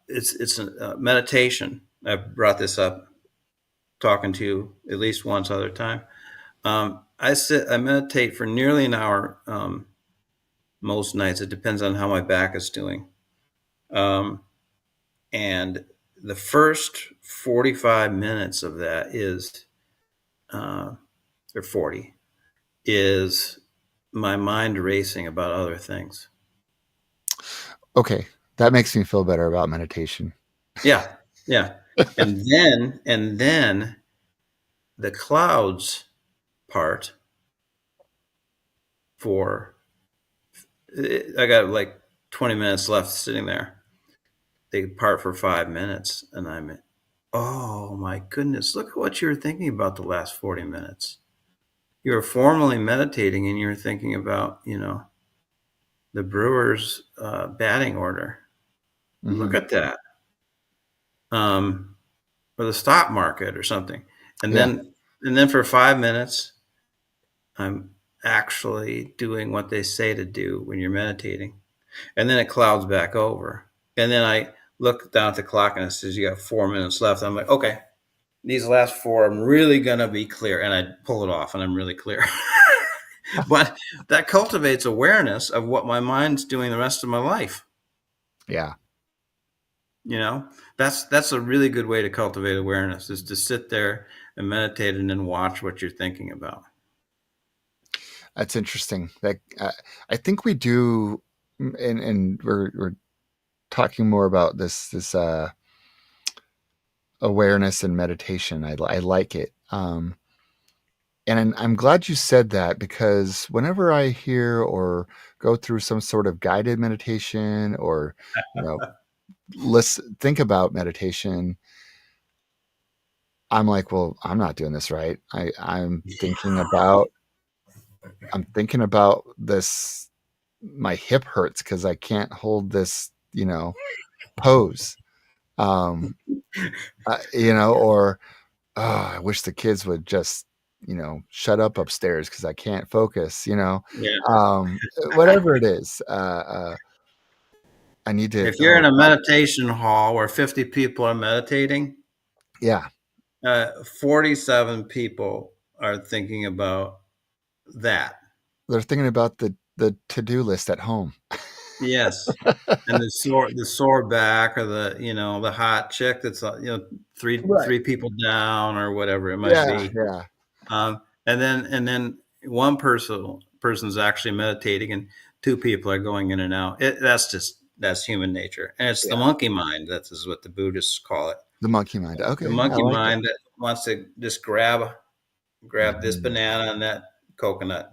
it's a meditation. I brought this up talking to you at least once other time. I meditate for nearly an hour most nights. It depends on how my back is doing. Um, and the first 45 minutes of that is, or 40, is my mind racing about other things. Okay. That makes me feel better about meditation. Yeah, yeah. And then the clouds part for I got like 20 minutes left sitting there. They part for 5 minutes, and I'm, oh my goodness, look at what you were thinking about the last 40 minutes. You were formally meditating, and you were thinking about, the Brewers' batting order. Mm-hmm. Look at that. Or the stock market or something. And Yeah. then and then for 5 minutes, I'm actually doing what they say to do when you're meditating. And then it clouds back over. And then I look down at the clock, and it says you got 4 minutes left. I'm like, okay, these last four, I'm really gonna be clear. And I pull it off, and I'm really clear. But that cultivates awareness of what my mind's doing the rest of my life. Yeah. You know, that's a really good way to cultivate awareness, is to sit there and meditate and then watch what you're thinking about. That's interesting. That I think we do, and we're talking more about this awareness and meditation. I like it. And I'm glad you said that, because whenever I hear or go through some sort of guided meditation, or you know think about meditation, I'm like, well, I'm not doing this right. I'm thinking about this. My hip hurts because I can't hold this, pose. Um, or I wish the kids would just, shut up upstairs because I can't focus. Yeah. Whatever it is, I need to. If you're Oh in a God, meditation hall where 50 people are meditating, yeah, 47 people are thinking about that. they're thinking about the to do list at home. Yes. And the sore back, or the hot chick that's, three Right. three people down, or whatever it might Yeah, be. yeah, And then one person's actually meditating, and two people are going in and out. That's human nature, and it's the yeah. monkey mind. That is what the Buddhists call it. The monkey mind. The Okay, I monkey like it. mind that wants to just grab this Mhm. banana and that coconut.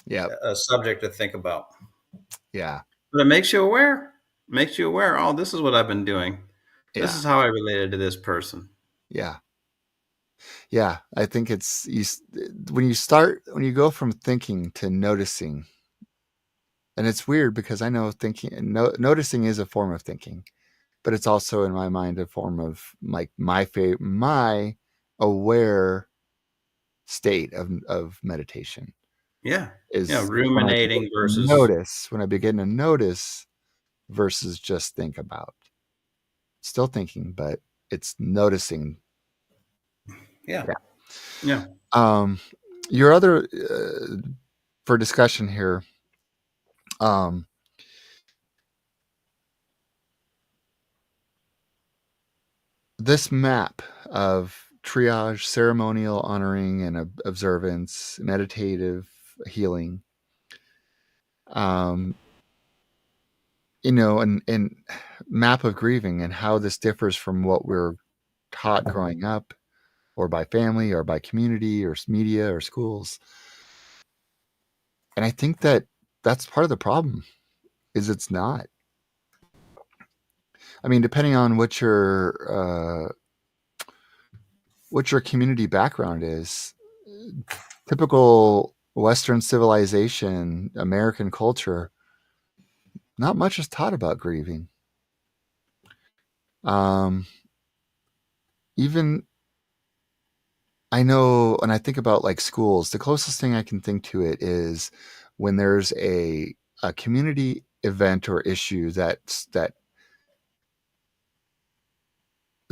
Yep. A subject to think about, Yeah, but it makes you aware. Makes you aware. Oh, this is what I've been doing. This yeah, is how I related to this person. yeah, yeah. I think it's when you go from thinking to noticing, and it's weird because I know thinking and noticing is a form of thinking, but it's also in my mind a form of like my aware state of meditation Yeah, yeah. is Ruminating versus. when I begin to notice versus just think about. Still thinking, but It's noticing. Yeah. Yeah. Yeah. Um, your other for discussion here. Um, this map of triage, ceremonial honoring and observance, meditative healing, um, and map of grieving and how this differs from what we're taught growing up, or by family, or by community, or media, or schools. And I think that that's part of the problem. Is it's not. I mean, depending on what your community background is, typical Western civilization, American culture, not much is taught about grieving. Um, even I know when I think about like schools, the closest thing I can think to it is when there's a community event or issue that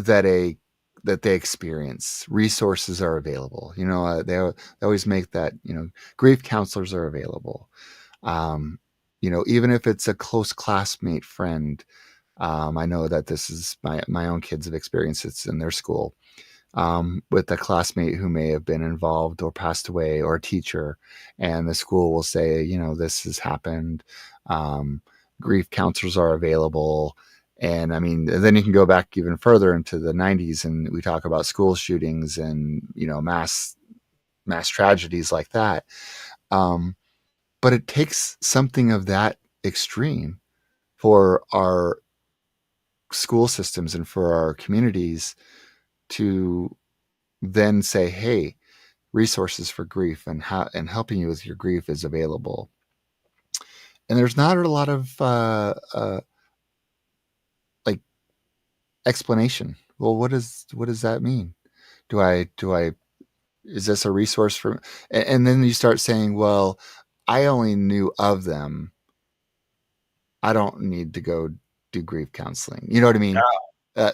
a that they experience. Resources are available. They always make that, grief counselors are available. Um, even if it's a close classmate friend. I know that this is my own kids have experienced it in their school, with a classmate who may have been involved or passed away, or a teacher, and the school will say, this has happened. Um, Grief counselors are available. And I mean, then you can go back even further into the 90s, and we talk about school shootings and, mass tragedies like that. Um, but it takes something of that extreme for our school systems and for our communities to then say, hey, resources for grief and helping you with your grief is available. And there's not a lot of like explanation. Well, what does that mean? Do I is this a resource for? And then you start saying, well, I only knew of them. I don't need to go do grief counseling. You know what I mean?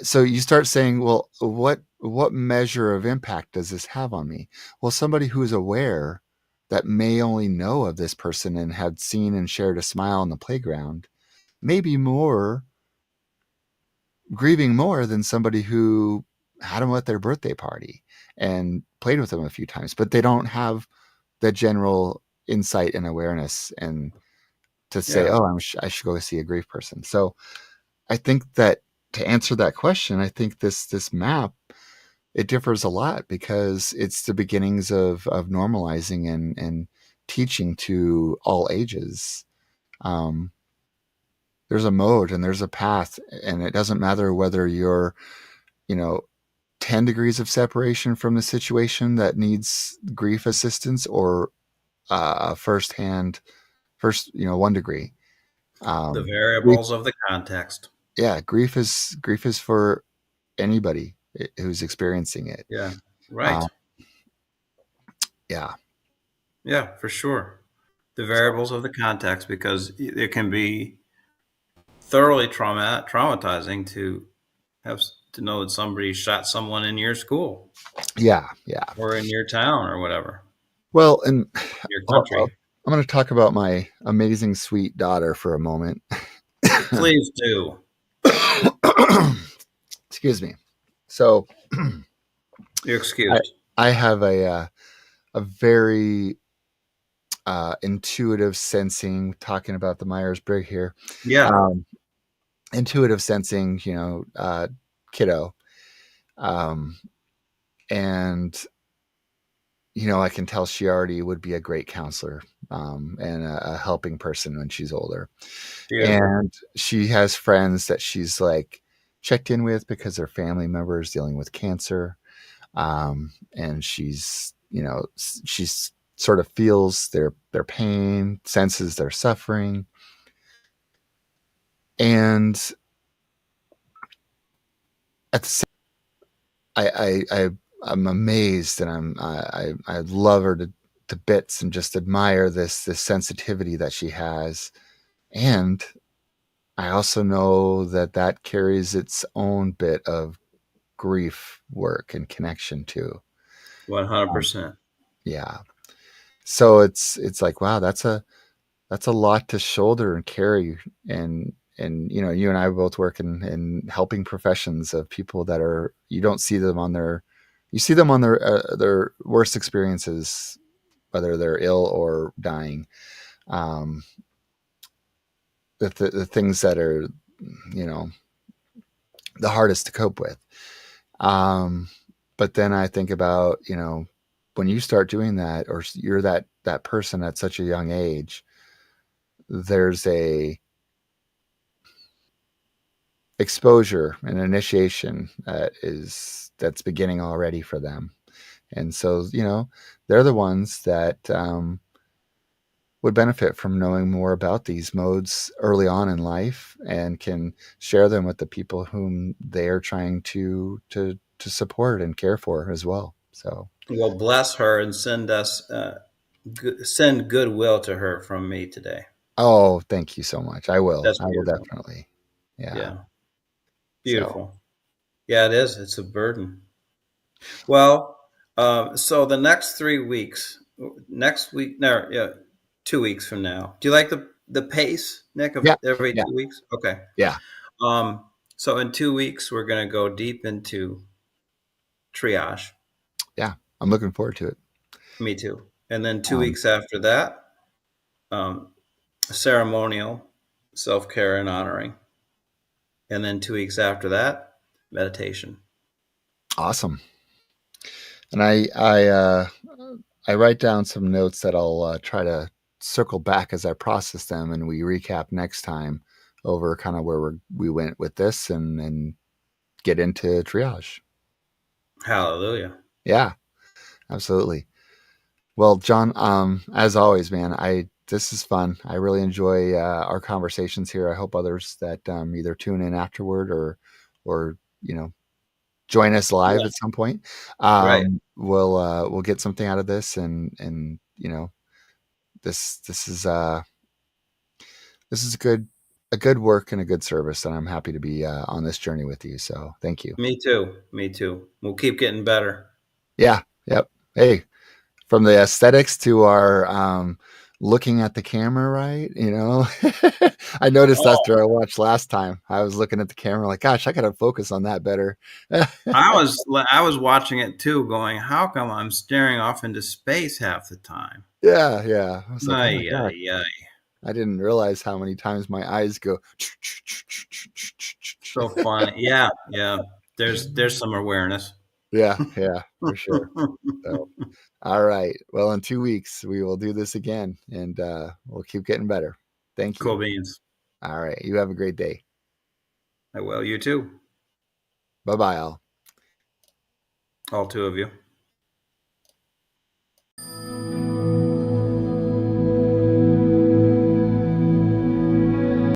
So you start saying, well, what measure of impact does this have on me? Well, somebody who is aware that may only know of this person and had seen and shared a smile on the playground may be more grieving more than somebody who had them at their birthday party and played with them a few times, but they don't have the general insight and awareness and to say, Yeah. oh, I should go see a grief person. So I think that to answer that question, I think this map, it differs a lot because it's the beginnings of normalizing and teaching to all ages. Um, there's a mode and there's a path, and it doesn't matter whether you're, you know, 10 degrees of separation from the situation that needs grief assistance, or firsthand, first, 1 degree. The Grief, variables of the context. yeah, grief is for anybody who's experiencing it. Yeah. Um, Right. yeah, Yeah, for sure. The so variables of the context, because it can be thoroughly traumatizing to have to know that somebody shot someone in your school yeah, yeah. or in your town or whatever, Well, and your I'll, country. I'll, I'm going to talk about my amazing, sweet daughter for a moment. Please do. Excuse me. So You're I excused. I have a very intuitive sensing. Talking about the Myers Briggs here, Yeah. um, intuitive sensing. Kiddo, um, and I can tell she already would be a great counselor, and a helping person when she's older. Beautiful. And she has friends that she's like checked in with because their family members dealing with cancer. And she's sort of feels their pain, senses their suffering. And at the same, I'm amazed, and I love her to bits, and just admire this sensitivity that she has. And I also know that carries its own bit of grief work and connection too. 100%. Yeah. So it's like, wow, that's a lot to shoulder and carry. And you and I both work in helping professions of people that are, you don't see them on their worst experiences, whether they're ill or dying. Um, the things that are, you know, the hardest to cope with. Um, but then I think about, when you start doing that, or you're that person at such a young age, there's a exposure and initiation that's beginning already for them. And so, they're the ones that would benefit from knowing more about these modes early on in life, and can share them with the people whom they are trying to support and care for as well. So, Well, bless her and send goodwill to her from me today. oh, thank you so much. I will. That's I will beautiful. definitely. Yeah. Yeah, So, beautiful. Yeah, it is. It's a burden. Well, so the next 3 weeks, next week, no, yeah, 2 weeks from now. Do you like the pace, Nick, of yeah, every yeah, 2 weeks? Okay. yeah, So in 2 weeks, we're going to go deep into triage. yeah. I'm looking forward to it. Me too. And then two Um, weeks after that, um, ceremonial, self care and honoring. And then 2 weeks after that, meditation. awesome. And I write down some notes that I'll try to circle back as I process them, and we recap next time over kind of where we went with this, and get into triage. Hallelujah. Yeah, absolutely. Well, John, as always, man, I this is fun. I really enjoy our conversations here. I hope others that either tune in afterward, or join us live Yeah, at some point. right. We'll get something out of this, and this is a good work and a good service, and I'm happy to be on this journey with you. So thank you. Me too. Me too. We'll keep getting better. Yeah. Yep. Hey, from the aesthetics to our looking at the camera, right? I noticed Oh, after I watched last time, I was looking at the camera like, gosh, I gotta focus on that better. I was watching it too, going, how come I'm staring off into space half the time? Yeah, yeah. I was like, oh my Ay, god, ay, ay. I didn't realize how many times my eyes go. So funny. Yeah, yeah. There's some awareness. Yeah, yeah, for sure. So, all right. Well, in 2 weeks, we will do this again, and we'll keep getting better. Thank you. Cool beans. All right. You have a great day. Well, you too. Bye bye, all. All two of you.